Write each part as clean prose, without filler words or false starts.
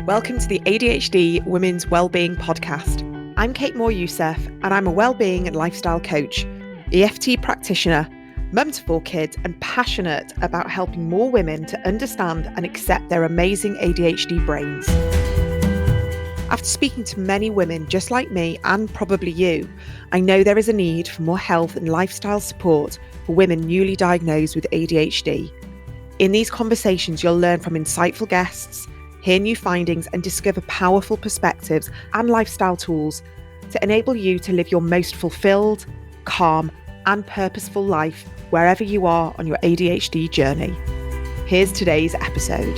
Welcome to the ADHD Women's Wellbeing podcast. I'm Kate Moore-Youssef and I'm a wellbeing and lifestyle coach, EFT practitioner, mum to 4 kids and passionate about helping more women to understand and accept their amazing ADHD brains. After speaking to many women just like me and probably you, I know there is a need for more health and lifestyle support for women newly diagnosed with ADHD. In these conversations, you'll learn from insightful guests, hear new findings and discover powerful perspectives and lifestyle tools to enable you to live your most fulfilled, calm and purposeful life wherever you are on your ADHD journey. Here's today's episode.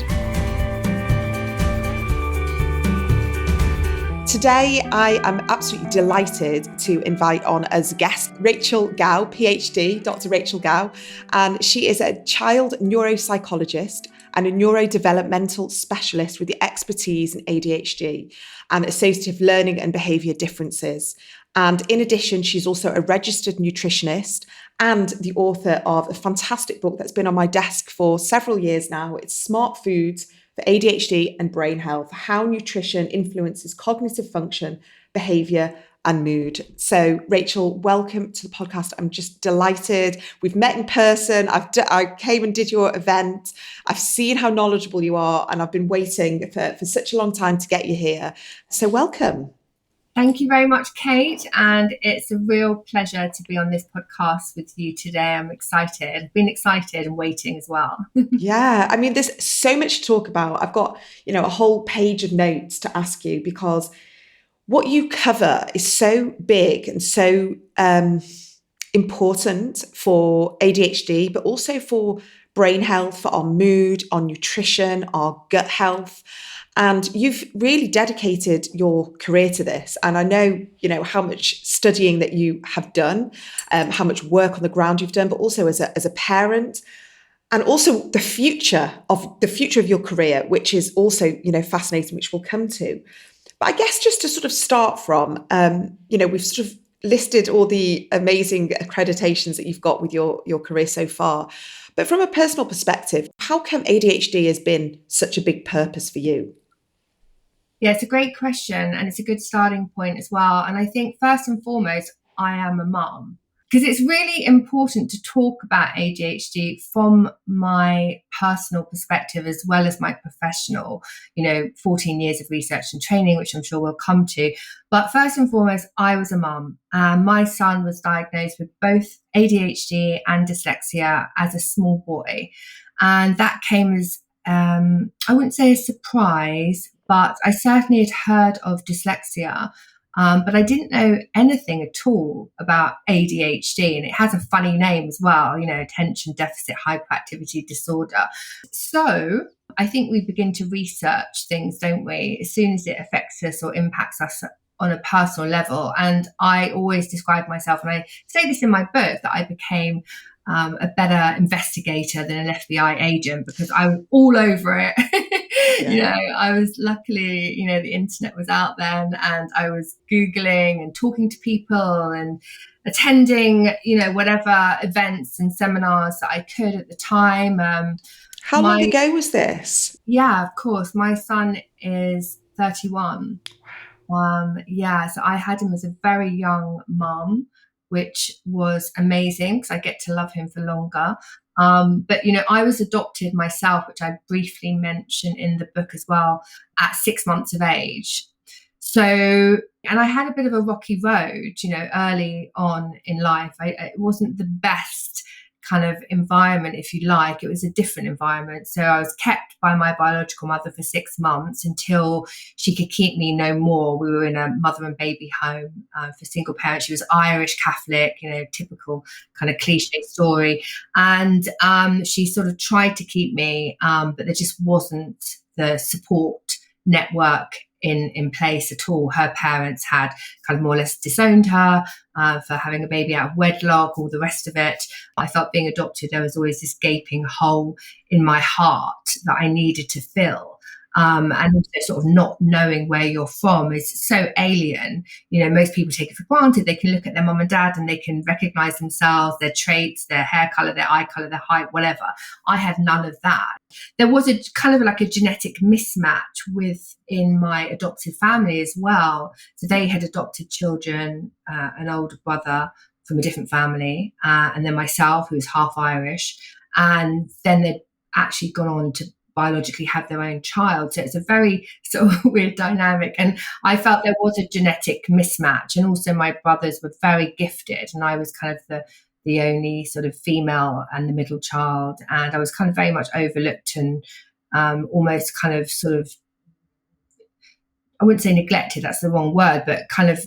Today, I am absolutely delighted to invite on as guest Rachel Gow, PhD, Dr Rachel Gow, and she is a child neuropsychologist and a neurodevelopmental specialist with the expertise in ADHD and associative learning and behaviour differences. And in addition, she's also a registered nutritionist and the author of a fantastic book that's been on my desk for several years now. It's Smart Foods for ADHD and Brain Health: How Nutrition Influences Cognitive Function, Behaviour and Mood. So Rachel, welcome to the podcast. I'm just delighted. We've met in person. I came and did your event. I've seen how knowledgeable you are and I've been waiting for such a long time to get you here. So welcome. Thank you very much, Kate. And it's a real pleasure to be on this podcast with you today. I'm excited. I've been excited and waiting as well. Yeah, I mean, there's so much to talk about. I've got, a whole page of notes to ask you because what you cover is so big and so important for ADHD, but also for brain health, for our mood, our nutrition, our gut health. And you've really dedicated your career to this. And I know, how much studying that you have done, how much work on the ground you've done, but also as a parent, and also the future of your career, which is also, fascinating, which we'll come to. But I guess just to sort of start from, we've sort of listed all the amazing accreditations that you've got with your career so far. But from a personal perspective, how come ADHD has been such a big purpose for you? Yeah, it's a great question and it's a good starting point as well. And I think first and foremost, I am a mum. Because it's really important to talk about ADHD from my personal perspective as well as my professional, 14 years of research and training, which I'm sure we'll come to. But first and foremost, I was a mum and my son was diagnosed with both ADHD and dyslexia as a small boy. And that came as, I wouldn't say a surprise, but I certainly had heard of dyslexia. But I didn't know anything at all about ADHD, and it has a funny name as well, attention deficit hyperactivity disorder. So I think we begin to research things, don't we, as soon as it affects us or impacts us on a personal level. And I always describe myself, and I say this in my book, that I became a better investigator than an FBI agent because I was all over it. Yeah. I was luckily, the internet was out then and I was Googling and talking to people and attending, whatever events and seminars that I could at the time. How long ago was this? Yeah, of course. My son is 31. So I had him as a very young mum, which was amazing because I get to love him for longer. But I was adopted myself, which I briefly mention in the book as well, at 6 months of age. So, and I had a bit of a rocky road, early on in life. It wasn't the best kind of environment, if you like. It was a different environment. So I was kept by my biological mother for 6 months until she could keep me no more. We were in a mother and baby home for single parents. She was Irish Catholic, typical kind of cliche story. And she sort of tried to keep me, but there just wasn't the support network in place at all. Her parents had kind of more or less disowned her for having a baby out of wedlock, all the rest of it. I felt being adopted, there was always this gaping hole in my heart that I needed to fill. And also sort of not knowing where you're from is so alien. Most people take it for granted. They can look at their mum and dad and they can recognize themselves, their traits, their hair color, their eye color, their height, whatever. I had none of that. There was a kind of like a genetic mismatch within my adopted family as well. So they had adopted children, an older brother from a different family, and then myself, who was half Irish, and then they'd actually gone on to biologically have their own child. So it's a very sort of weird dynamic. And I felt there was a genetic mismatch. And also my brothers were very gifted, and I was kind of the only sort of female and the middle child. And I was kind of very much overlooked and almost kind of sort of, I wouldn't say neglected, that's the wrong word, but kind of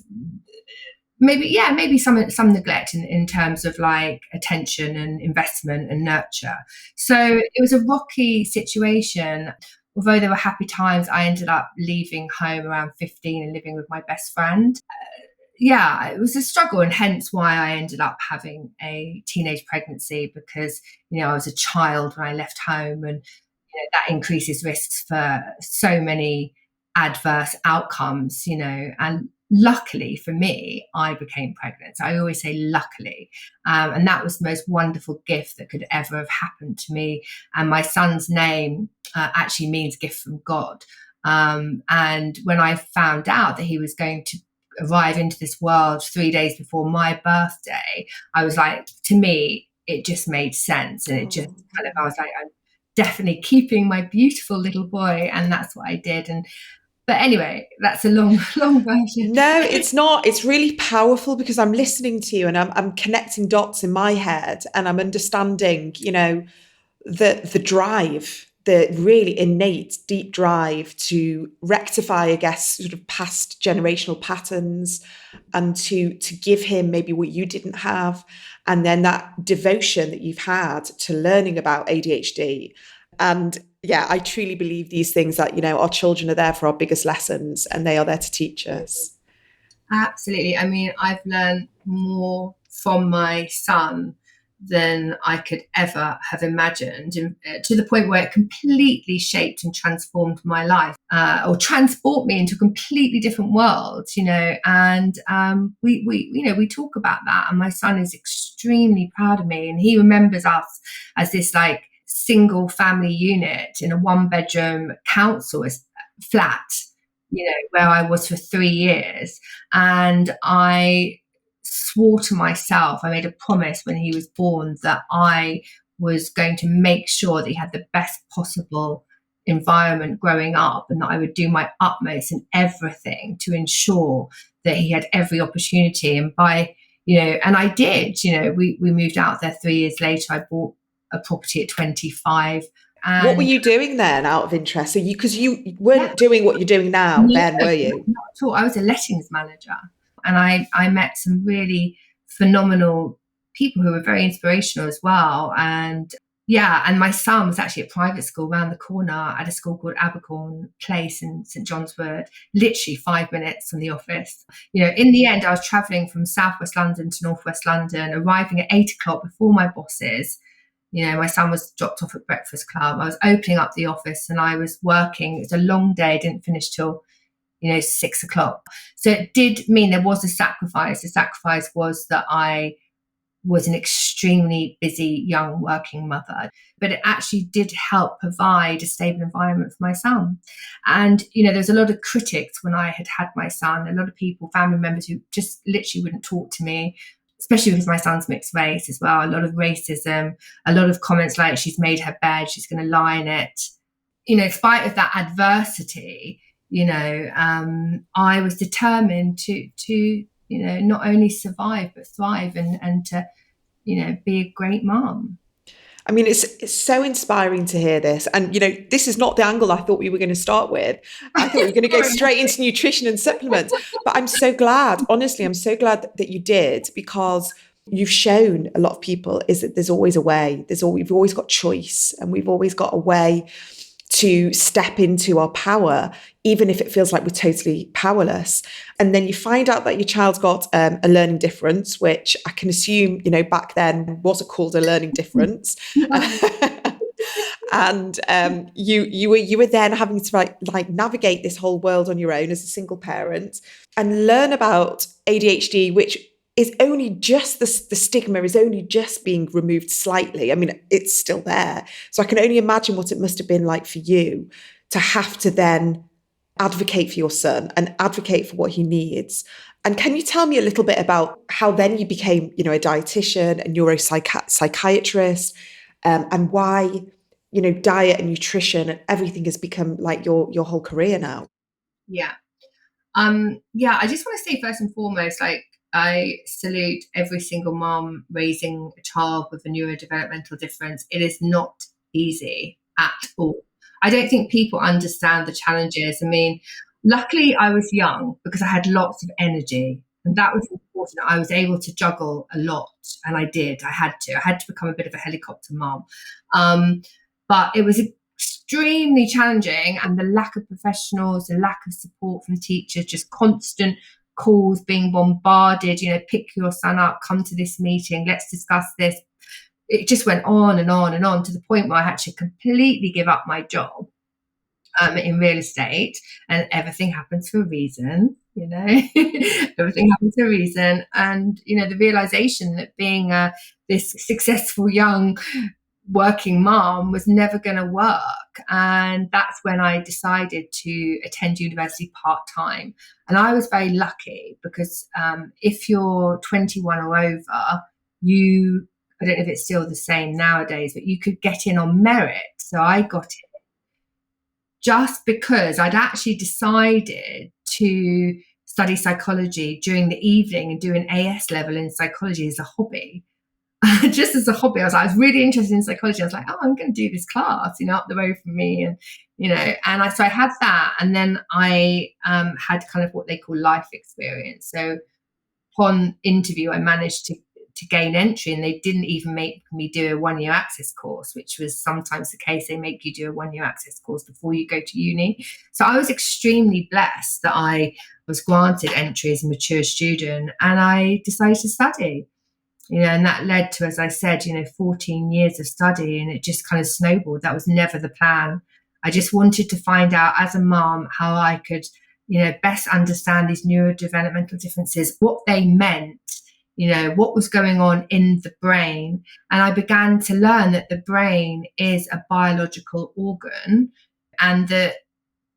maybe some neglect in terms of like attention and investment and nurture. So it was a rocky situation. Although there were happy times, I ended up leaving home around 15 and living with my best friend. It was a struggle, and hence why I ended up having a teenage pregnancy, because I was a child when I left home, and that increases risks for so many adverse outcomes, and luckily for me, I became pregnant. So I always say luckily. And that was the most wonderful gift that could ever have happened to me. And my son's name actually means gift from God. And when I found out that he was going to arrive into this world 3 days before my birthday, I was like, to me, it just made sense. And it just kind of, I was like, I'm definitely keeping my beautiful little boy. And that's what I did. But anyway, that's a long version. No, it's not. It's really powerful, because I'm listening to you and I'm connecting dots in my head, and I'm understanding, the drive, the really innate, deep drive to rectify, I guess, sort of past generational patterns, and to give him maybe what you didn't have. And then that devotion that you've had to learning about ADHD. And yeah, I truly believe these things, that, our children are there for our biggest lessons, and they are there to teach us. Absolutely. I mean, I've learned more from my son than I could ever have imagined, to the point where it completely shaped and transformed my life, or transport me into a completely different world, and we talk about that, and my son is extremely proud of me, and he remembers us as this like single family unit in a 1-bedroom council flat, where I was for 3 years. And I swore to myself, I made a promise when he was born, that I was going to make sure that he had the best possible environment growing up, and that I would do my utmost in everything to ensure that he had every opportunity. And and I did, we moved out there 3 years later. I bought a property at 25. And what were you doing then, out of interest? So because you weren't doing what you're doing now, then, were you? Not at all. I was a lettings manager, and I met some really phenomenal people who were very inspirational as well. And my son was actually at private school around the corner at a school called Abercorn Place in St John's Wood, literally 5 minutes from the office. In the end, I was travelling from southwest London to northwest London, arriving at 8 o'clock before my bosses. My son was dropped off at breakfast club. I was opening up the office and I was working. It was a long day. Didn't finish till, 6 o'clock. So it did mean there was a sacrifice. The sacrifice was that I was an extremely busy young working mother, but it actually did help provide a stable environment for my son. And, there's a lot of critics when I had my son, a lot of people, family members, who just literally wouldn't talk to me, especially because my son's mixed race as well. A lot of racism, a lot of comments like, she's made her bed, she's going to lie in it. In spite of that adversity, I was determined to not only survive, but thrive and to, be a great mom. I mean, it's so inspiring to hear this. And, this is not the angle I thought we were going to start with. I thought we were going to go straight into nutrition and supplements. But I'm so glad, honestly, I'm so glad that you did, because you've shown a lot of people is that there's always a way. We've always got choice, and we've always got a way to step into our power, even if it feels like we're totally powerless. And then you find out that your child's got a learning difference, which I can assume, back then wasn't called a learning difference. and you were then having to like navigate this whole world on your own as a single parent and learn about ADHD, which is only just the stigma is only just being removed slightly. I mean, it's still there. So I can only imagine what it must have been like for you to have to then advocate for your son and advocate for what he needs. And can you tell me a little bit about how then you became, a dietitian, a neuropsychiatrist, and why, diet and nutrition and everything has become like your whole career now? Yeah. I just want to say first and foremost, like, I salute every single mom raising a child with a neurodevelopmental difference. It is not easy at all. I don't think people understand the challenges. I mean, luckily I was young because I had lots of energy, and that was important. I was able to juggle a lot, and I did. I had to become a bit of a helicopter mom. But it was extremely challenging, and the lack of professionals, the lack of support from teachers, just constant calls, being bombarded, pick your son up, come to this meeting, let's discuss this. It just went on and on and on, to the point where I had to completely give up my job in real estate. And everything happens for a reason, everything happens for a reason. And the realization that being this successful young working mom was never going to work. And that's when I decided to attend university part-time. And I was very lucky because if you're 21 or over, I don't know if it's still the same nowadays, but you could get in on merit. So I got in just because I'd actually decided to study psychology during the evening and do an AS level in psychology as a hobby. Just as a hobby. I was really interested in psychology. I was like, I'm going to do this class, up the road from me. And, so I had that. And then I had kind of what they call life experience. So upon interview, I managed to gain entry, and they didn't even make me do a 1-year access course, which was sometimes the case. They make you do a 1-year access course before you go to uni. So I was extremely blessed that I was granted entry as a mature student, and I decided to study. And that led to, as I said, 14 years of study, and it just kind of snowballed. That was never the plan. I just wanted to find out as a mom how I could, best understand these neurodevelopmental differences, what they meant, what was going on in the brain. And I began to learn that the brain is a biological organ, and that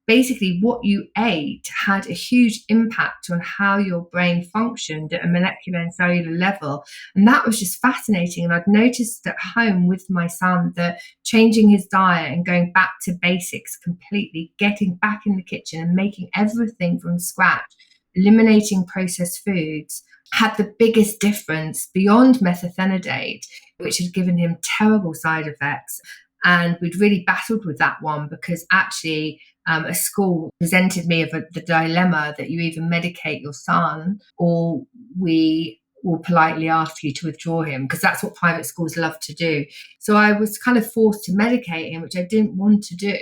basically what you ate had a huge impact on how your brain functioned at a molecular and cellular level. And that was just fascinating. And I'd noticed at home with my son that changing his diet and going back to basics completely, getting back in the kitchen and making everything from scratch, eliminating processed foods, had the biggest difference beyond methylphenidate, which had given him terrible side effects. And we'd really battled with that one because actually a school presented me with the dilemma that you either medicate your son or we will politely ask you to withdraw him, because that's what private schools love to do. So I was kind of forced to medicate him, which I didn't want to do,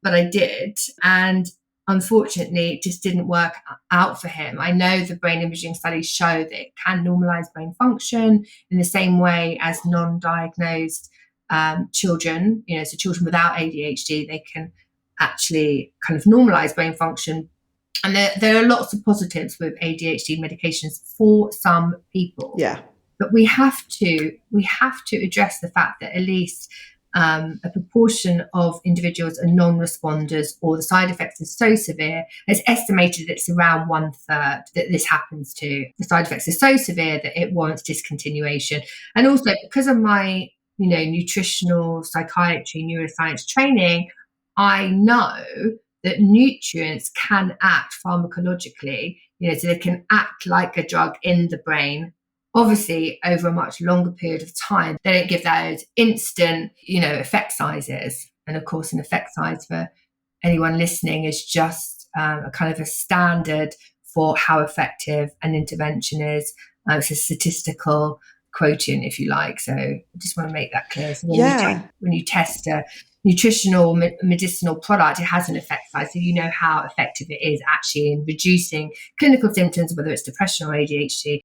but I did. And unfortunately, it just didn't work out for him. I know the brain imaging studies show that it can normalize brain function in the same way as non-diagnosed children, so children without ADHD, they can actually kind of normalize brain function. And there are lots of positives with ADHD medications for some people. Yeah. But we have to address the fact that at least a proportion of individuals are non-responders, or the side effects are so severe. It's estimated that it's around 1/3 that this happens to. The side effects are so severe that it warrants discontinuation. And also because of my nutritional psychiatry, neuroscience training, I know that nutrients can act pharmacologically, so they can act like a drug in the brain, obviously over a much longer period of time. They don't give those instant, effect sizes. And of course, an effect size for anyone listening is just a kind of a standard for how effective an intervention is. It's a statistical quotient, if you like. So I just want to make that clear. So when you test a nutritional medicinal product, it has an effect size, so you know how effective it is actually in reducing clinical symptoms, whether it's depression or ADHD.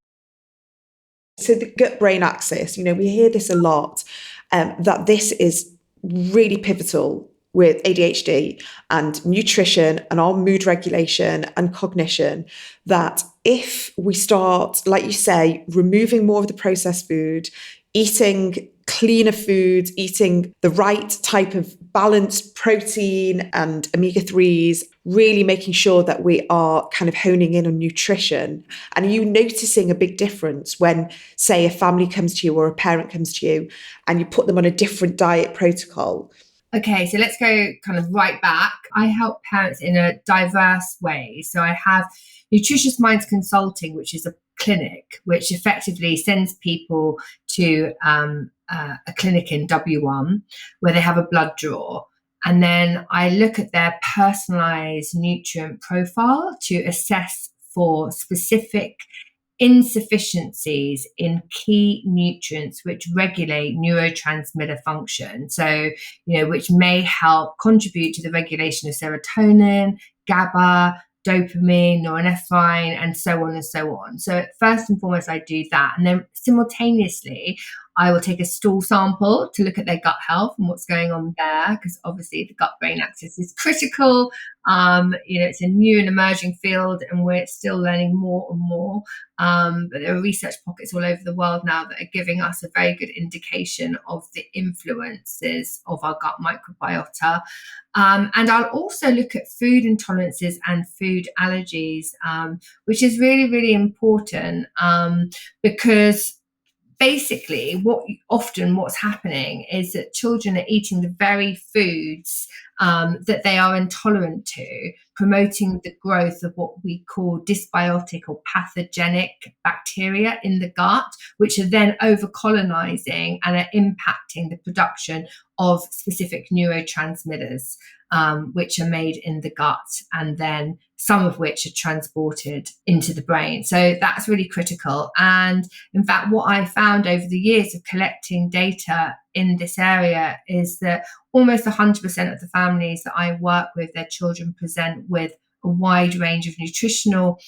So the gut-brain axis, we hear this a lot, that this is really pivotal with ADHD and nutrition and our mood regulation and cognition, that if we start, like you say, removing more of the processed food, eating cleaner foods, eating the right type of balanced protein and omega-3s, really making sure that we are kind of honing in on nutrition. And are you noticing a big difference when, say, a family comes to you or a parent comes to you and you put them on a different diet protocol? Okay, so let's go kind of right back. I help parents in a diverse way. So I have Nutritious Minds Consulting, which is a clinic which effectively sends people to a clinic in W1 where they have a blood draw. And then I look at their personalized nutrient profile to assess for specific insufficiencies in key nutrients which regulate neurotransmitter function. So, which may help contribute to the regulation of serotonin, GABA, dopamine, norepinephrine, and so on and so on. So first and foremost, I do that. And then simultaneously, I will take a stool sample to look at their gut health and what's going on there, because obviously the gut-brain axis is critical. It's a new and emerging field, and we're still learning more and more. But there are research pockets all over the world now that are giving us a very good indication of the influences of our gut microbiota. And I'll also look at food intolerances and food allergies, which is really, really important, because basically what's happening is that children are eating the very foods that they are intolerant to, promoting the growth of what we call dysbiotic or pathogenic bacteria in the gut, which are then over-colonizing and are impacting the production of specific neurotransmitters, which are made in the gut, and then some of which are transported into the brain. So that's really critical. And in fact, what I found over the years of collecting data in this area is that almost 100% of the families that I work with, their children present with a wide range of nutritional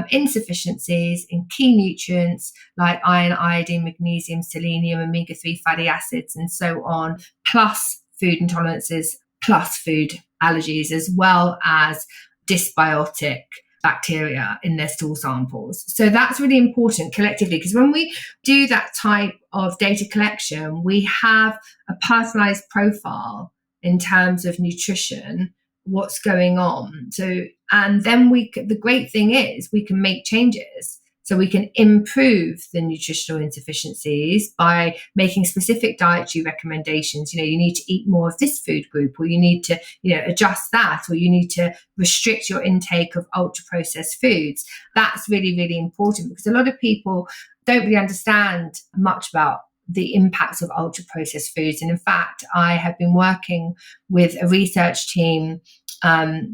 insufficiencies in key nutrients like iron, iodine, magnesium, selenium, omega-3 fatty acids, and so on, plus food intolerances, plus food allergies, as well as dysbiotic bacteria in their stool samples. So that's really important collectively, because when we do that type of data collection, we have a personalized profile in terms of nutrition, what's going on. So, and then the great thing is we can make changes. So we can improve the nutritional insufficiencies by making specific dietary recommendations. You need to eat more of this food group, or you need to, adjust that, or you need to restrict your intake of ultra-processed foods. That's really, really important, because a lot of people don't really understand much about the impacts of ultra-processed foods. And in fact, I have been working with a research team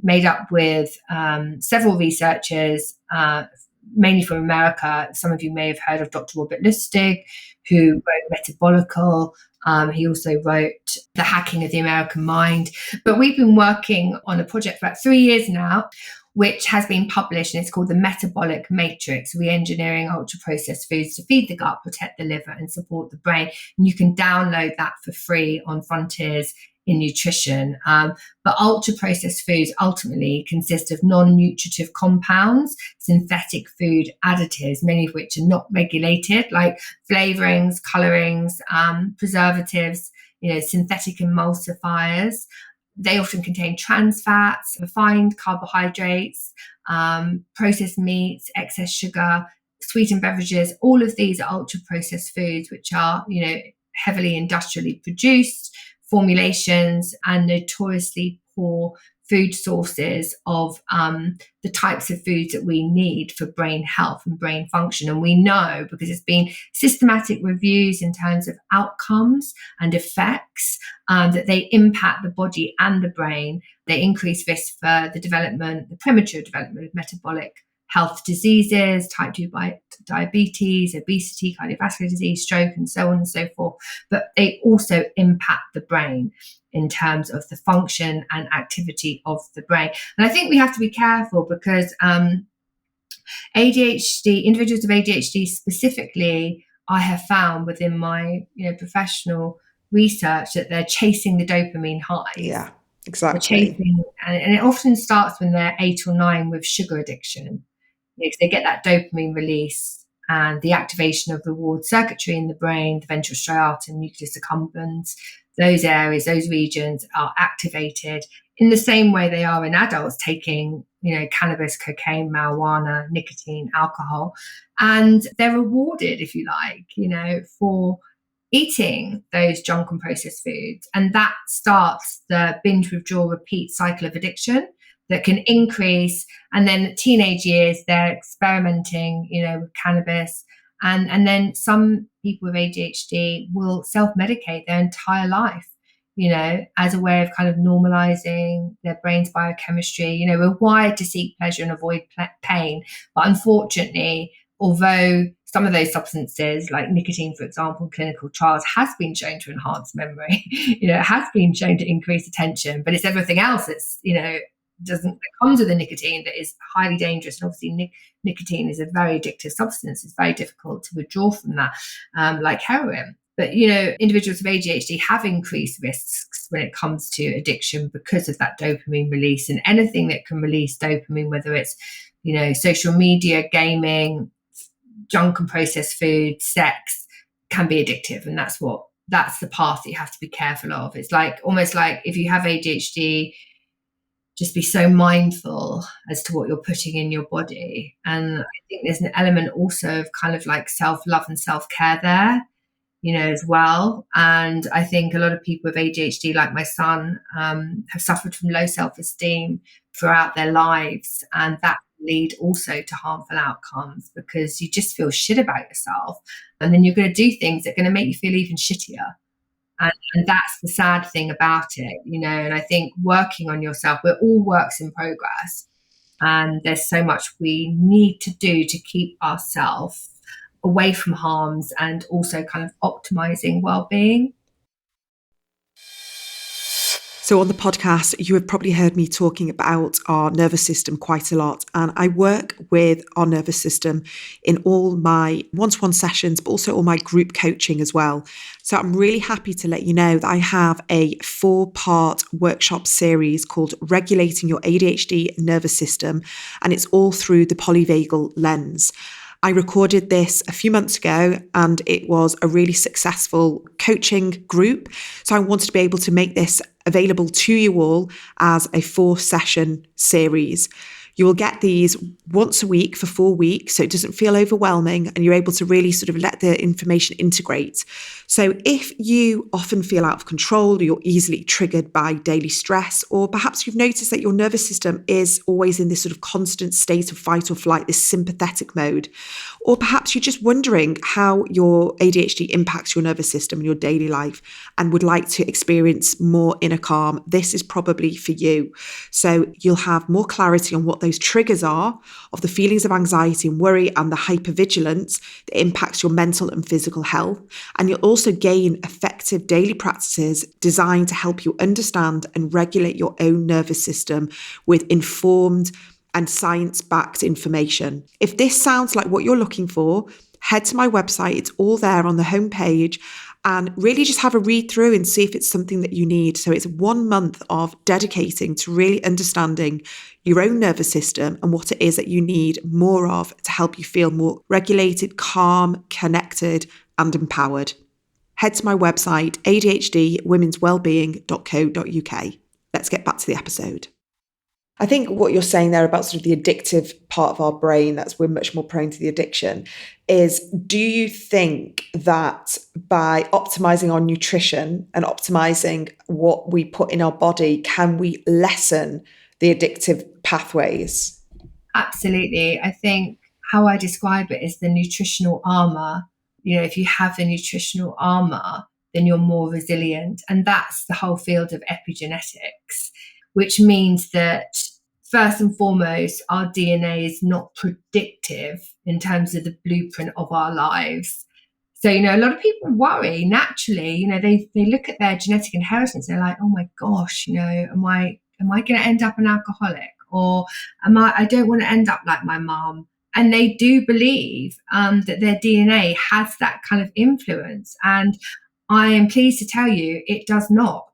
made up with several researchers, mainly from America. Some of you may have heard of Dr. Robert Lustig, who wrote Metabolical. He also wrote The Hacking of the American Mind. But we've been working on a project for about 3 years now, which has been published, and it's called the Metabolic Matrix: Re-engineering Ultra-Processed Foods to Feed the Gut, Protect the Liver, and Support the Brain. And you can download that for free on Frontiers in Nutrition. But ultra-processed foods ultimately consist of non-nutritive compounds, synthetic food additives, many of which are not regulated, like flavorings, colorings, preservatives, synthetic emulsifiers. They often contain trans fats, refined carbohydrates, processed meats, excess sugar, sweetened beverages. All of these are ultra-processed foods, which are, heavily industrially produced formulations and notoriously poor food sources of the types of foods that we need for brain health and brain function. And we know, because it's been systematic reviews in terms of outcomes and effects, that they impact the body and the brain. They increase risk for the premature development of metabolic health diseases, type 2 diabetes, obesity, cardiovascular disease, stroke, and so on and so forth. But they also impact the brain in terms of the function and activity of the brain. And I think we have to be careful, because ADHD, individuals with ADHD specifically, I have found within my professional research that they're chasing the dopamine highs. Yeah, They're exactly. chasing, and it often starts when they're 8 or 9 with sugar addiction. Because they get that dopamine release and the activation of reward circuitry in the brain, the ventral striatum, nucleus accumbens, those areas, those regions are activated in the same way they are in adults taking, cannabis, cocaine, marijuana, nicotine, alcohol. And they're rewarded, if you like, for eating those junk and processed foods. And that starts the binge, withdraw, repeat cycle of addiction that can increase. And then teenage years, they're experimenting, with cannabis. And then some people with ADHD will self-medicate their entire life, as a way of kind of normalizing their brain's biochemistry. We're wired to seek pleasure and avoid pain. But unfortunately, although some of those substances, like nicotine, for example, in clinical trials, has been shown to enhance memory, it has been shown to increase attention, but it's everything else that's, that comes with the nicotine that is highly dangerous. And obviously nicotine is a very addictive substance. It's very difficult to withdraw from that, like heroin. But, individuals with ADHD have increased risks when it comes to addiction because of that dopamine release, and anything that can release dopamine, whether it's, social media, gaming, junk and processed food, sex, can be addictive. And that's the path that you have to be careful of. It's like almost like if you have ADHD, just be so mindful as to what you're putting in your body. And I think there's an element also of kind of like self-love and self-care there, as well. And I think a lot of people with ADHD, like my son, have suffered from low self-esteem throughout their lives. And that lead also to harmful outcomes because you just feel shit about yourself. And then you're going to do things that are going to make you feel even shittier. And that's the sad thing about it, and I think working on yourself, we're all works in progress. And there's so much we need to do to keep ourselves away from harms and also kind of optimizing well-being. So on the podcast, you have probably heard me talking about our nervous system quite a lot. And I work with our nervous system in all my one-to-one sessions, but also all my group coaching as well. So I'm really happy to let you know that I have a 4-part workshop series called Regulating Your ADHD Nervous System. And it's all through the polyvagal lens. I recorded this a few months ago and it was a really successful coaching group. So I wanted to be able to make this available to you all as a 4-session series. You will get these once a week for 4 weeks, so it doesn't feel overwhelming and you're able to really sort of let the information integrate. So if you often feel out of control, or you're easily triggered by daily stress, or perhaps you've noticed that your nervous system is always in this sort of constant state of fight or flight, this sympathetic mode, or perhaps you're just wondering how your ADHD impacts your nervous system in your daily life and would like to experience more inner calm, this is probably for you. So you'll have more clarity on what those triggers are of the feelings of anxiety and worry and the hypervigilance that impacts your mental and physical health. And you'll also gain effective daily practices designed to help you understand and regulate your own nervous system with informed and science-backed information. If this sounds like what you're looking for, head to my website. It's all there on the homepage. And really just have a read through and see if it's something that you need. So it's 1 month of dedicating to really understanding your own nervous system and what it is that you need more of to help you feel more regulated, calm, connected, and empowered. Head to my website, adhdwomenswellbeing.co.uk. Let's get back to the episode. I think what you're saying there about sort of the addictive part of our brain, that's we're much more prone to the addiction, is do you think that by optimizing our nutrition and optimizing what we put in our body, can we lessen the addictive pathways? Absolutely. I think how I describe it is the nutritional armor. If you have the nutritional armor, then you're more resilient. And that's the whole field of epigenetics, which means that first and foremost, our DNA is not predictive in terms of the blueprint of our lives. So, a lot of people worry naturally, they look at their genetic inheritance. They're like, oh my gosh, am I going to end up an alcoholic? Or I don't want to end up like my mom. And they do believe that their DNA has that kind of influence. And I am pleased to tell you it does not.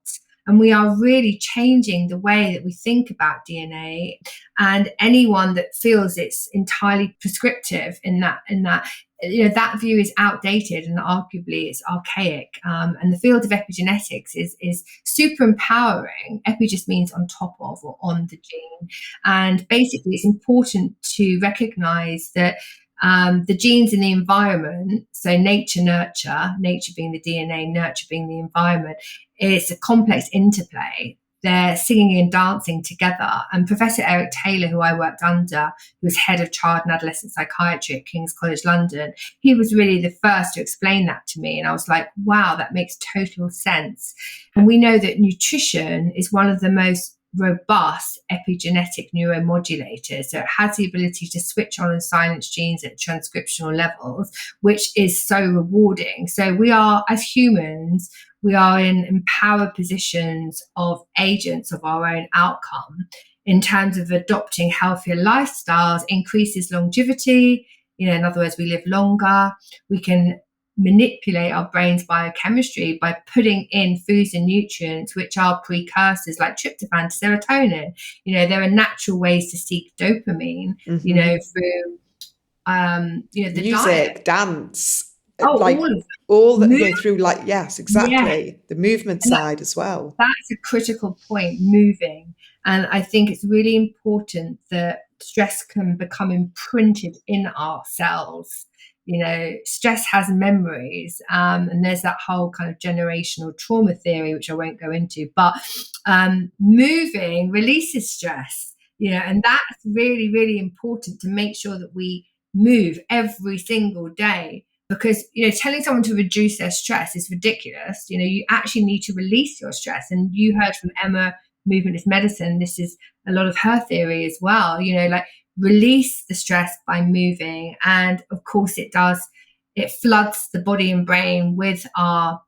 And we are really changing the way that we think about DNA. And anyone that feels it's entirely prescriptive in that, that view is outdated and arguably it's archaic. And the field of epigenetics is super empowering. Epi just means on top of or on the gene. And basically, it's important to recognize that the genes in the environment, so nature, nurture, nature being the DNA, nurture being the environment, it's a complex interplay. They're singing and dancing together. And Professor Eric Taylor, who I worked under, who was head of child and adolescent psychiatry at King's College London, he was really the first to explain that to me. And I was like, wow, that makes total sense. And we know that nutrition is one of the most robust epigenetic neuromodulators. So it has the ability to switch on and silence genes at transcriptional levels, which is so rewarding. So we are, as humans, we are in empowered positions of agents of our own outcome in terms of adopting healthier lifestyles, increases longevity. In other words, we live longer. We can manipulate our brain's biochemistry by putting in foods and nutrients which are precursors like tryptophan to serotonin. There are natural ways to seek dopamine, through the music, diet, dance, all of that, through yes, exactly. Yeah. The movement side as well. That's a critical point, moving. And I think it's really important that stress can become imprinted in our cells. Stress has memories, and there's that whole kind of generational trauma theory, which I won't go into, but moving releases stress, and that's really, really important to make sure that we move every single day. Because, telling someone to reduce their stress is ridiculous. You actually need to release your stress. And you heard from Emma, movement is medicine. This is a lot of her theory as well. Release the stress by moving. And of course it does. It floods the body and brain with our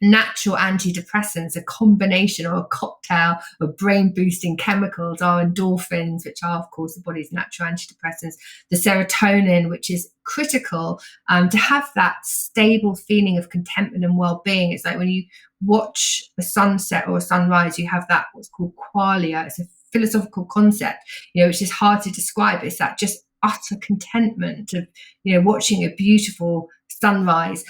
natural antidepressants, a combination or a cocktail of brain boosting chemicals, our endorphins, which are of course the body's natural antidepressants, the serotonin, which is critical to have that stable feeling of contentment and well-being. It's like when you watch a sunset or a sunrise, you have that what's called qualia. It's a philosophical concept, which is hard to describe. It's that just utter contentment of watching a beautiful sunrise.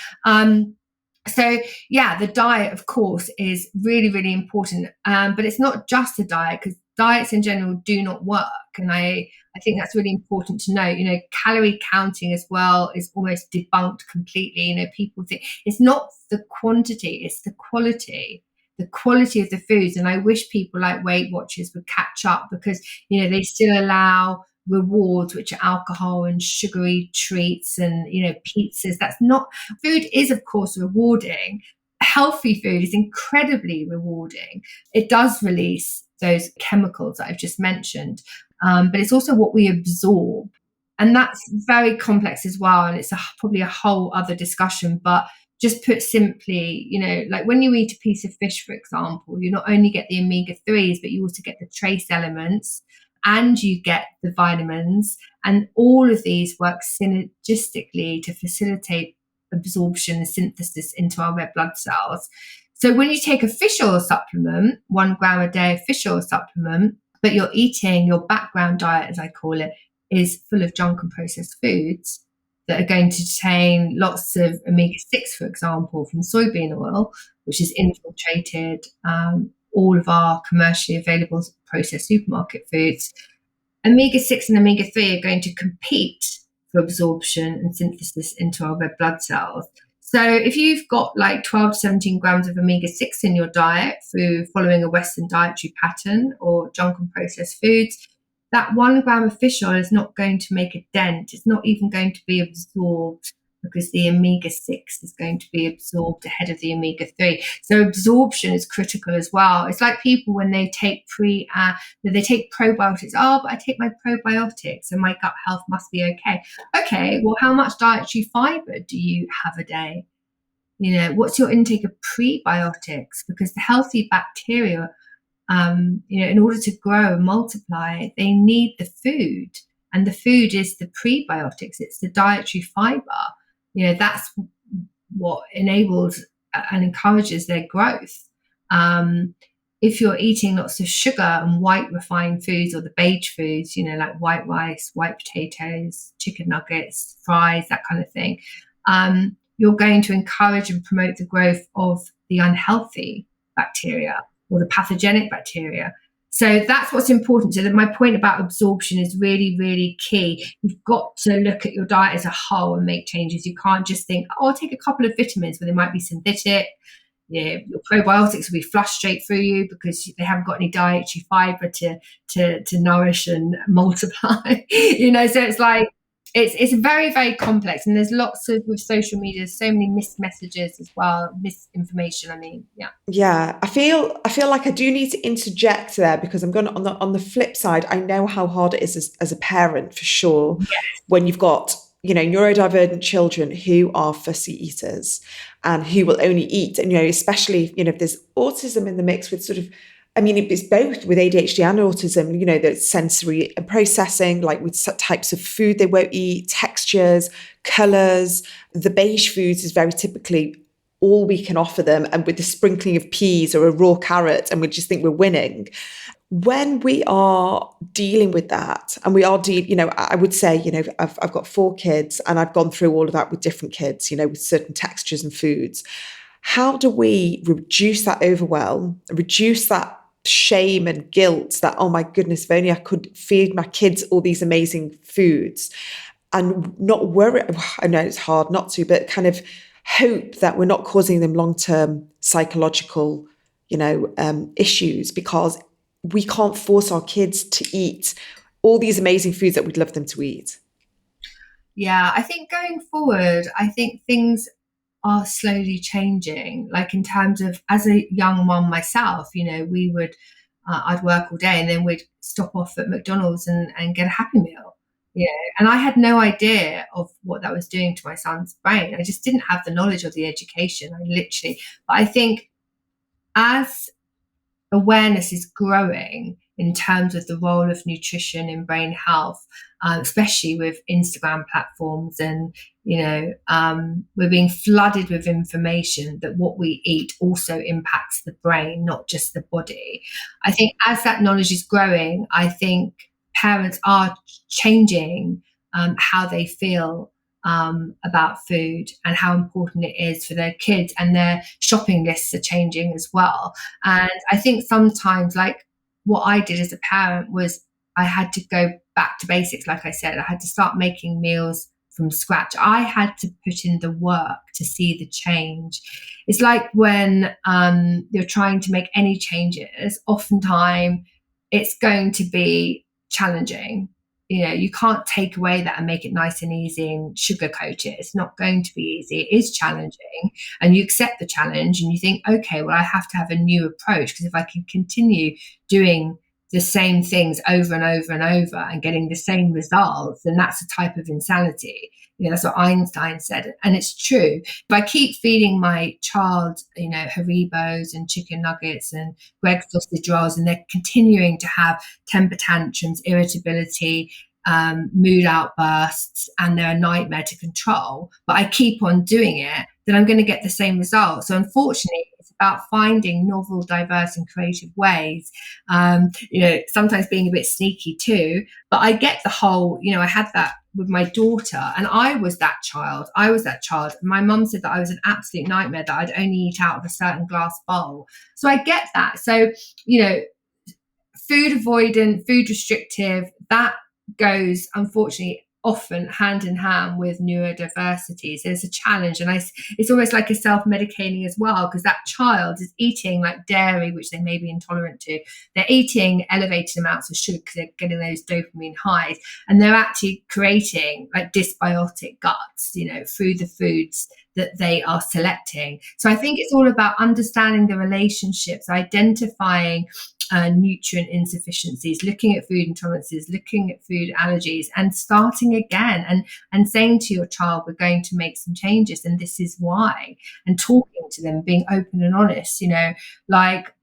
So yeah, the diet, of course, is really, really important. But it's not just the diet, because diets in general do not work. And I think that's really important to know. Calorie counting as well is almost debunked completely. People think it's not the quantity, it's the quality of the foods. And I wish people like Weight Watchers would catch up, because, they still allow rewards, which are alcohol and sugary treats and pizzas. That's not, food is of course rewarding. Healthy food is incredibly rewarding. It does release those chemicals that I've just mentioned, but it's also what we absorb, and that's very complex as well, and it's probably a whole other discussion. But just put simply, like when you eat a piece of fish, for example, you not only get the omega-3s, but you also get the trace elements, and you get the vitamins, and all of these work synergistically to facilitate absorption and synthesis into our red blood cells. So when you take a fish oil supplement, 1 gram a day of fish oil supplement, but you're eating, your background diet, as I call it, is full of junk and processed foods that are going to contain lots of omega-6, for example, from soybean oil, which is infiltrated all of our commercially available processed supermarket foods. Omega-6 and omega-3 are going to compete for absorption and synthesis into our red blood cells. So if you've got like 12 to 17 grams of omega-6 in your diet through following a Western dietary pattern or junk and processed foods, that 1 gram of fish oil is not going to make a dent. It's not even going to be absorbed, because the omega-6 is going to be absorbed ahead of the omega-3. So absorption is critical as well. It's like people when they take probiotics. Oh, but I take my probiotics and my gut health must be okay. Okay, well, how much dietary fiber do you have a day? What's your intake of prebiotics? Because the healthy bacteria, in order to grow and multiply, they need the food. And the food is the prebiotics. It's the dietary fiber. That's what enables and encourages their growth. If you're eating lots of sugar and white refined foods, or the beige foods, like white rice, white potatoes, chicken nuggets, fries, that kind of thing, you're going to encourage and promote the growth of the unhealthy bacteria or the pathogenic bacteria. So that's what's important. So that my point about absorption is really, really key. You've got to look at your diet as a whole and make changes. You can't just think, oh, I'll take a couple of vitamins, but they might be synthetic. Yeah, your probiotics will be flushed straight through you because they haven't got any dietary fiber to nourish and multiply. So it's like it's very, very complex, and there's lots of, with social media, so many missed messages as well, misinformation. Yeah, I feel like I do need to interject there, because I'm going to, on the flip side, I know how hard it is as a parent, for sure, when you've got neurodivergent children who are fussy eaters and who will only eat, and especially if there's autism in the mix with sort of, it's both with ADHD and autism, the sensory processing, like with types of food they won't eat, textures, colours. The beige foods is very typically all we can offer them, and with the sprinkling of peas or a raw carrot, and we just think we're winning. When we are dealing with that, and we are I would say, I've got 4 kids, and I've gone through all of that with different kids, with certain textures and foods. How do we reduce that overwhelm, reduce that shame and guilt that, oh my goodness, if only I could feed my kids all these amazing foods, and not worry, I know it's hard not to, but kind of hope that we're not causing them long-term psychological, issues, because we can't force our kids to eat all these amazing foods that we'd love them to eat. Yeah, I think going forward, things are slowly changing. Like in terms of, as a young mom myself, we would, I'd work all day and then we'd stop off at McDonald's and get a Happy Meal. And I had no idea of what that was doing to my son's brain. I just didn't have the knowledge or the education. But I think as awareness is growing in terms of the role of nutrition in brain health, especially with Instagram platforms, and we're being flooded with information that what we eat also impacts the brain, not just the body. I think as that knowledge is growing, I think parents are changing how they feel about food and how important it is for their kids, and their shopping lists are changing as well. And I think sometimes, like what I did as a parent was, I had to go back to basics. Like I said, I had to start making meals from scratch. I had to put in the work to see the change. It's like when you're trying to make any changes, oftentimes it's going to be challenging. You can't take away that and make it nice and easy and sugarcoat it. It's not going to be easy. It is challenging, and you accept the challenge and you think, okay, well, I have to have a new approach, because if I can continue doing the same things over and over and over and getting the same results, then that's a type of insanity. That's what Einstein said, and it's true. If I keep feeding my child, Haribos and chicken nuggets and Greggs sausage rolls, and they're continuing to have temper tantrums, irritability, mood outbursts, and they're a nightmare to control, but I keep on doing it, then I'm going to get the same results. So unfortunately, it's about finding novel, diverse and creative ways, sometimes being a bit sneaky too. But I get the whole, I had that with my daughter, and I was that child. My mum said that I was an absolute nightmare, that I'd only eat out of a certain glass bowl. So I get that. So, food avoidant, food restrictive, that goes, unfortunately, often hand in hand with neurodiversity. So it's a challenge, and it's almost like a self-medicating as well, because that child is eating like dairy, which they may be intolerant to. They're eating elevated amounts of sugar because they're getting those dopamine highs, and they're actually creating like dysbiotic guts, through the foods that they are selecting. So I think it's all about understanding the relationships, identifying nutrient insufficiencies, looking at food intolerances, looking at food allergies, and starting again and saying to your child, we're going to make some changes and this is why, and talking to them, being open and honest. Like,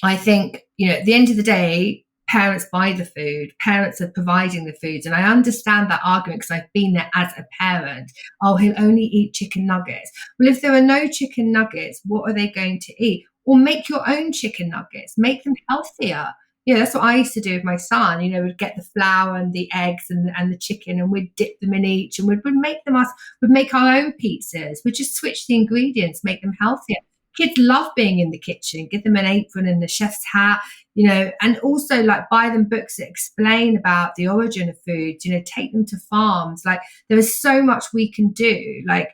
I think, at the end of the day, parents buy the food, parents are providing the foods. And I understand that argument because I've been there as a parent. Oh, he'll only eat chicken nuggets. Well, if there are no chicken nuggets, what are they going to eat? Or make your own chicken nuggets, make them healthier. That's what I used to do with my son. We'd get the flour and the eggs and the chicken, and we'd dip them in each, and we'd make them we'd make our own pizzas. We'd just switch the ingredients, make them healthier. Kids love being in the kitchen. Give them an apron and the chef's hat, and also like buy them books that explain about the origin of foods, take them to farms. Like there is so much we can do, like,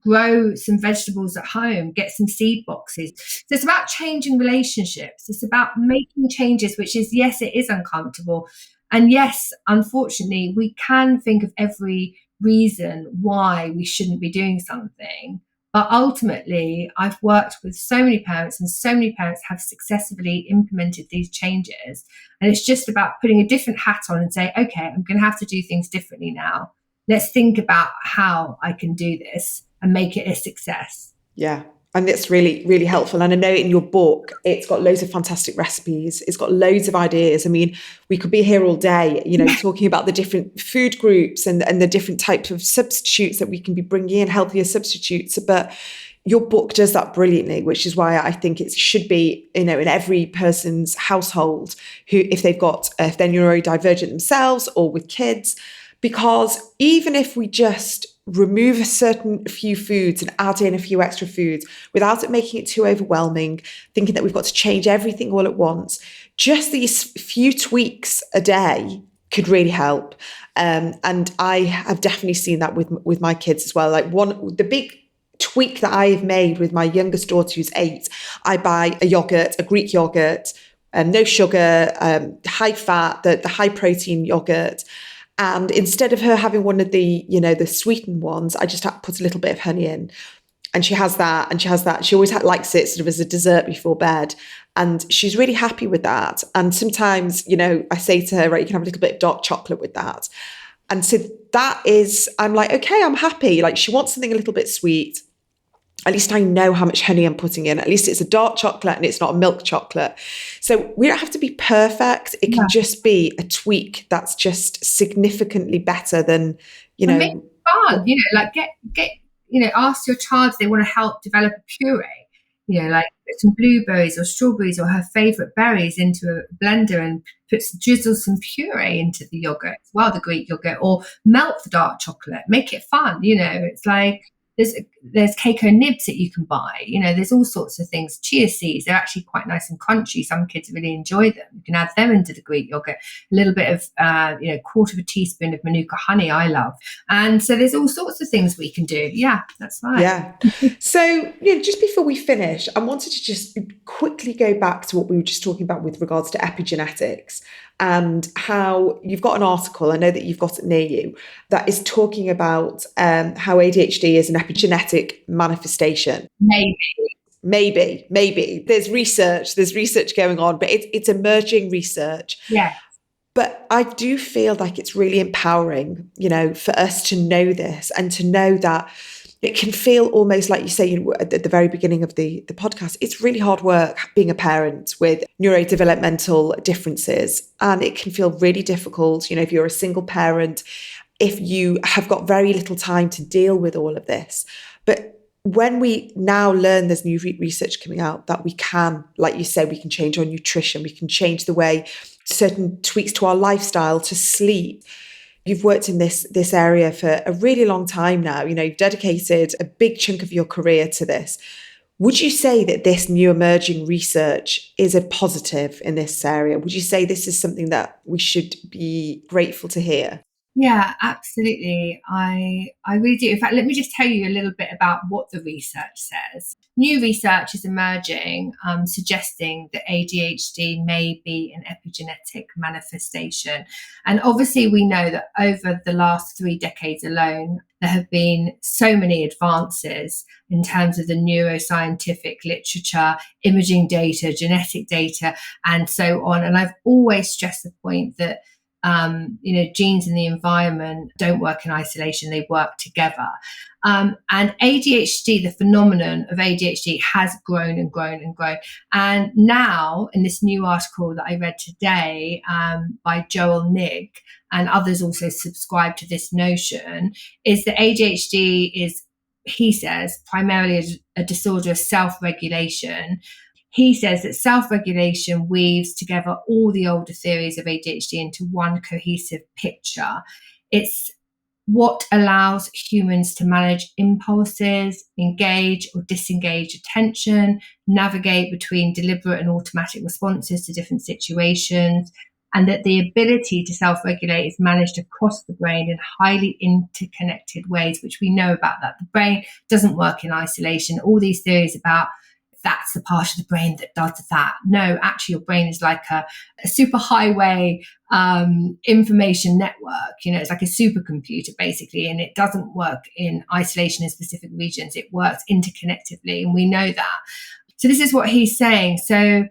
grow some vegetables at home, get some seed boxes. So it's about changing relationships. It's about making changes, which is, yes, it is uncomfortable. And yes, unfortunately, we can think of every reason why we shouldn't be doing something. But ultimately, I've worked with so many parents, and so many parents have successfully implemented these changes. And it's just about putting a different hat on and say, okay, I'm going to have to do things differently now. Let's think about how I can do this and make it a success. Yeah. And it's really, really helpful. And I know in your book, it's got loads of fantastic recipes. It's got loads of ideas. I mean, we could be here all day, talking about the different food groups and the different types of substitutes that we can be bringing in, healthier substitutes. But your book does that brilliantly, which is why I think it should be, in every person's household if they're neurodivergent themselves or with kids. Because even if we just remove a certain few foods and add in a few extra foods without it making it too overwhelming, thinking that we've got to change everything all at once, just these few tweaks a day could really help. And I have definitely seen that with my kids as well. Like the big tweak that I've made with my youngest daughter, who's 8, I buy a Greek yogurt, no sugar, high fat, the high protein yogurt. And instead of her having one of the, the sweetened ones, I just put a little bit of honey in. And she has that, and she has that. She always likes it sort of as a dessert before bed. And she's really happy with that. And sometimes, I say to her, right, you can have a little bit of dark chocolate with that. And so I'm like, okay, I'm happy. Like she wants something a little bit sweet. At least I know how much honey I'm putting in. At least it's a dark chocolate and it's not a milk chocolate. So we don't have to be perfect. It can just be a tweak that's just significantly better than, And make it fun, like get ask your child if they want to help develop a puree. Like put some blueberries or strawberries or her favourite berries into a blender and drizzle some puree into the yogurt as well, the Greek yogurt, or melt the dark chocolate. Make it fun. It's like, there's cacao nibs that you can buy. There's all sorts of things. Chia seeds, they're actually quite nice and crunchy. Some kids really enjoy them. You can add them into the Greek yogurt. A little bit of, quarter of a teaspoon of Manuka honey, I love. And so there's all sorts of things we can do. Yeah, that's right. Yeah. So, just before we finish, I wanted to just quickly go back to what we were just talking about with regards to epigenetics and how you've got an article, I know that you've got it near you, that is talking about how ADHD is an epigenetic manifestation. Maybe. There's research going on, but it's emerging research. Yeah. But I do feel like it's really empowering, for us to know this and to know that it can feel almost like you say at the very beginning of the podcast, it's really hard work being a parent with neurodevelopmental differences. And it can feel really difficult, if you're a single parent, if you have got very little time to deal with all of this. But when we now learn there's new research coming out that we can, like you said, we can change our nutrition, we can change the way certain tweaks to our lifestyle, to sleep. You've worked in this area for a really long time now. You've dedicated a big chunk of your career to this. Would you say that this new emerging research is a positive in this area? Would you say this is something that we should be grateful to hear? Yeah, absolutely. I really do. In fact, let me just tell you a little bit about what the research says. New research is emerging, suggesting that ADHD may be an epigenetic manifestation. And obviously, we know that over the last 3 decades alone, there have been so many advances in terms of the neuroscientific literature, imaging data, genetic data, and so on. And I've always stressed the point that Genes in the environment don't work in isolation, they work together. And ADHD, the phenomenon of ADHD has grown and grown and grown. And now, in this new article that I read today by Joel Nigg, and others also subscribe to this notion, is that ADHD is, he says, primarily a disorder of self-regulation. He says that self-regulation weaves together all the older theories of ADHD into one cohesive picture. It's what allows humans to manage impulses, engage or disengage attention, navigate between deliberate and automatic responses to different situations, and that the ability to self-regulate is managed across the brain in highly interconnected ways, which we know about that. The brain doesn't work in isolation. All these theories about that's the part of the brain that does that. No, actually, your brain is like a superhighway information network. It's like a supercomputer, basically, and it doesn't work in isolation in specific regions. It works interconnectively, and we know that. So this is what he's saying. So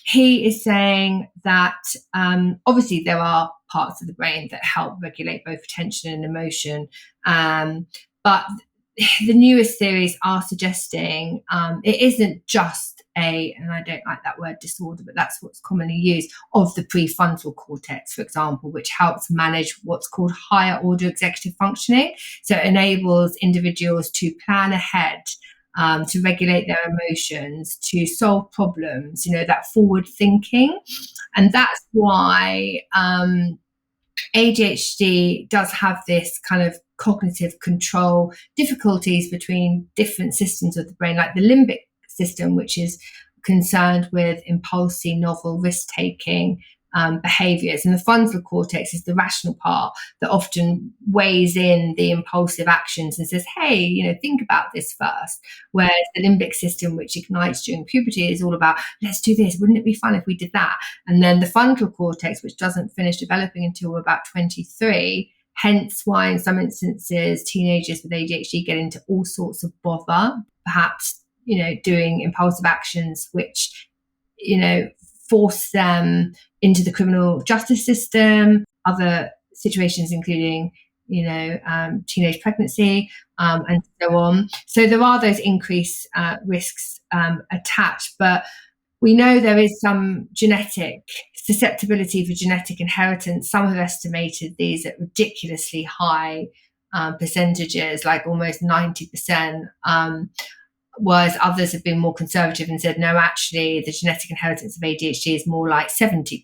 he is saying that obviously there are parts of the brain that help regulate both attention and emotion, but the newest theories are suggesting it isn't just and I don't like that word disorder, but that's what's commonly used, of the prefrontal cortex, for example, which helps manage what's called higher order executive functioning. So it enables individuals to plan ahead, to regulate their emotions, to solve problems, that forward thinking. And that's why ADHD does have this kind of cognitive control difficulties between different systems of the brain, like the limbic system, which is concerned with impulsive, novel, risk-taking behaviours. And the frontal cortex is the rational part that often weighs in the impulsive actions and says, hey, think about this first. Whereas the limbic system, which ignites during puberty, is all about, let's do this. Wouldn't it be fun if we did that? And then the frontal cortex, which doesn't finish developing until we're about 23, hence why in some instances teenagers with ADHD get into all sorts of bother, perhaps, doing impulsive actions which, force them into the criminal justice system, other situations including, teenage pregnancy, and so on. So there are those increased risks attached, but we know there is some genetic susceptibility for genetic inheritance. Some have estimated these at ridiculously high percentages, like almost 90%. Whereas others have been more conservative and said, no, actually, the genetic inheritance of ADHD is more like 70%.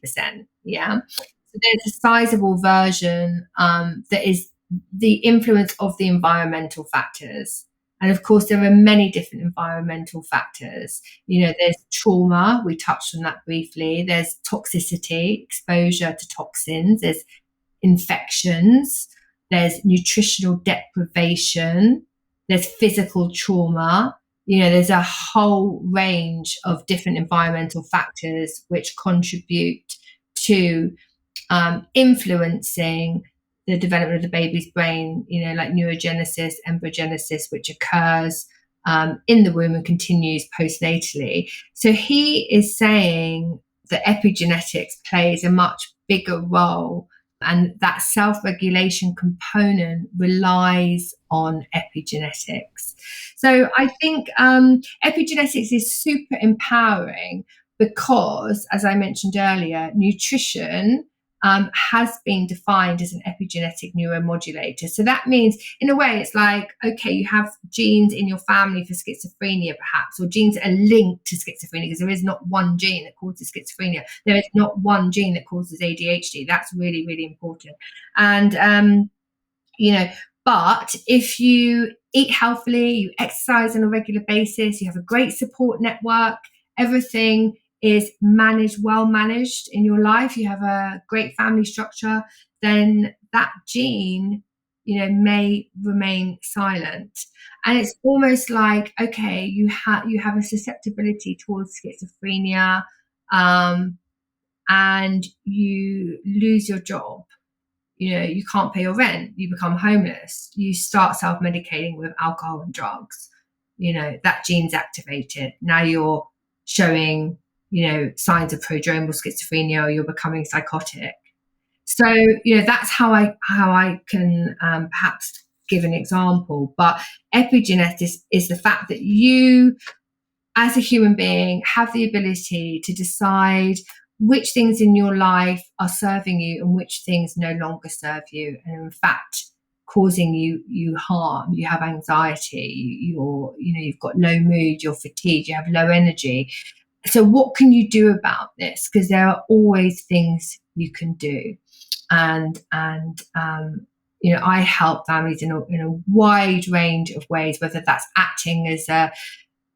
Yeah. So there's a sizable version that is the influence of the environmental factors. And of course, there are many different environmental factors. There's trauma. We touched on that briefly. There's toxicity, exposure to toxins. There's infections. There's nutritional deprivation. There's physical trauma. There's a whole range of different environmental factors which contribute to influencing the development of the baby's brain, like neurogenesis, embryogenesis, which occurs in the womb and continues postnatally. So he is saying that epigenetics plays a much bigger role, and that self-regulation component relies on epigenetics. So I think epigenetics is super empowering because, as I mentioned earlier, nutrition has been defined as an epigenetic neuromodulator. So that means, in a way, it's like, okay, you have genes in your family for schizophrenia, perhaps, or genes that are linked to schizophrenia, because there is not one gene that causes schizophrenia. There is not one gene that causes ADHD. That's really, really important. And, but if you eat healthily, you exercise on a regular basis, you have a great support network, everything is well managed in your life, you have a great family structure, then that gene, may remain silent. And it's almost like, okay, you have a susceptibility towards schizophrenia, and you lose your job. You can't pay your rent, you become homeless, you start self-medicating with alcohol and drugs. That gene's activated. Now you're showing, signs of prodromal schizophrenia, or you're becoming psychotic. So, that's how I can perhaps give an example. But epigenetics is the fact that you, as a human being, have the ability to decide which things in your life are serving you and which things no longer serve you, and in fact causing you harm. You have anxiety, you've got low mood, you're fatigued, you have low energy. So what can you do about this? Because there are always things you can do. And I help families in a wide range of ways, whether that's acting as a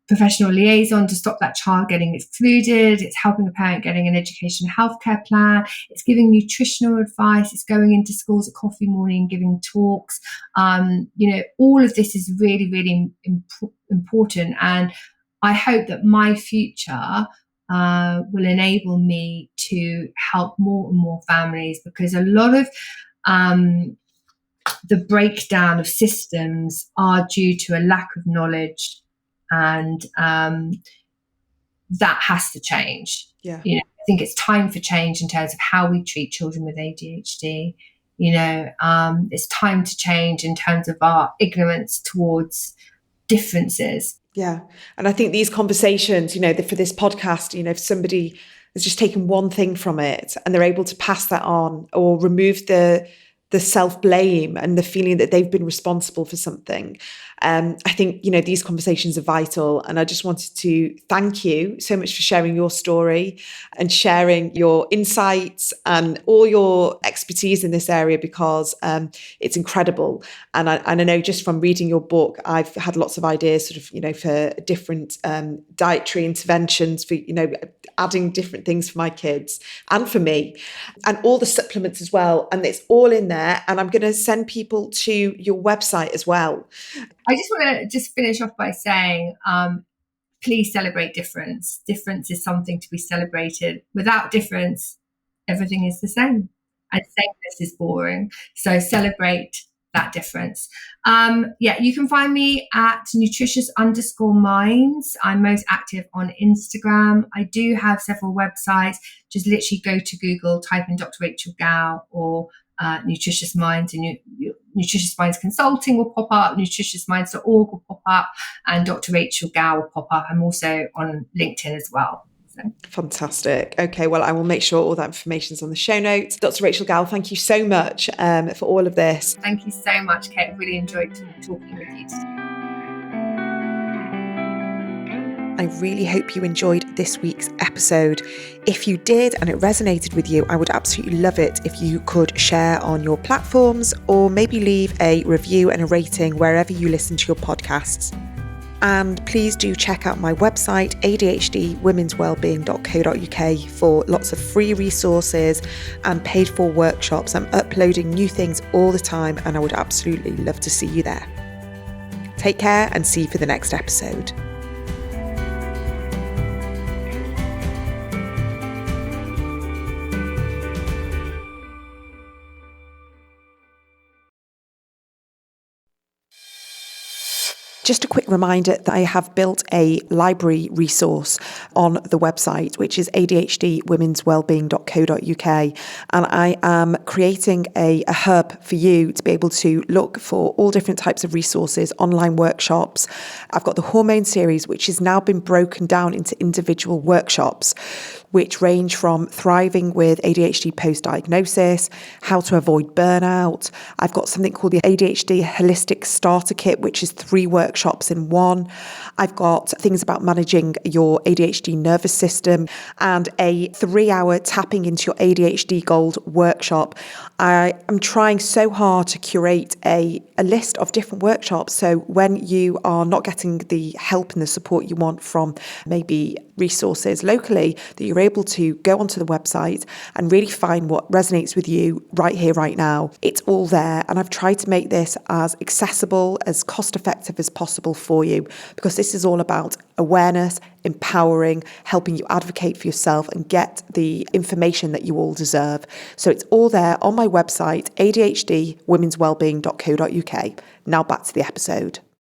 professional liaison to stop that child getting excluded, it's helping a parent getting an education healthcare plan, it's giving nutritional advice, it's going into schools at coffee morning, giving talks. All of this is really, really important. And I hope that my future will enable me to help more and more families, because a lot of the breakdown of systems are due to a lack of knowledge, and that has to change. Yeah. I think it's time for change in terms of how we treat children with ADHD. It's time to change in terms of our ignorance towards differences. Yeah. And I think these conversations, for this podcast, if somebody has just taken one thing from it and they're able to pass that on or remove the self-blame and the feeling that they've been responsible for something. I think, these conversations are vital. And I just wanted to thank you so much for sharing your story and sharing your insights and all your expertise in this area, because it's incredible. And I know just from reading your book, I've had lots of ideas for different dietary interventions, for, adding different things for my kids and for me, and all the supplements as well. And it's all in there. And I'm going to send people to your website as well. I just want to finish off by saying, please celebrate difference. Difference is something to be celebrated. Without difference, everything is the same. And sameness is boring. So celebrate that difference. You can find me at nutritious_minds. I'm most active on Instagram. I do have several websites. Just literally go to Google, type in Dr Rachel Gow or Nutritious Minds, and Nutritious Minds Consulting will pop up, nutritiousminds.org will pop up, and Dr Rachel Gow will pop up. I'm also on LinkedIn as well. So. Fantastic. Okay, well, I will make sure all that information is on the show notes. Dr Rachel Gow, thank you so much for all of this. Thank you so much, Kate. I really enjoyed talking with you today. I really hope you enjoyed this week's episode. If you did and it resonated with you, I would absolutely love it if you could share on your platforms or maybe leave a review and a rating wherever you listen to your podcasts. And please do check out my website, ADHDwomenswellbeing.co.uk, for lots of free resources and paid for workshops. I'm uploading new things all the time and I would absolutely love to see you there. Take care and see you for the next episode. Just a quick reminder that I have built a library resource on the website, which is ADHDwomenswellbeing.co.uk. And I am creating a hub for you to be able to look for all different types of resources, online workshops. I've got the hormone series, which has now been broken down into individual workshops, which range from thriving with ADHD post-diagnosis, how to avoid burnout. I've got something called the ADHD Holistic Starter Kit, which is 3 workshops in one. I've got things about managing your ADHD nervous system and a 3-hour tapping into your ADHD Gold workshop. I am trying so hard to curate a list of different workshops, so when you are not getting the help and the support you want from maybe resources locally, that you're able to go onto the website and really find what resonates with you right here, right now. It's all there. And I've tried to make this as accessible, as cost effective as possible for you, because this is all about awareness, empowering, helping you advocate for yourself and get the information that you all deserve. So it's all there on my website, ADHDwomenswellbeing.co.uk. Now back to the episode.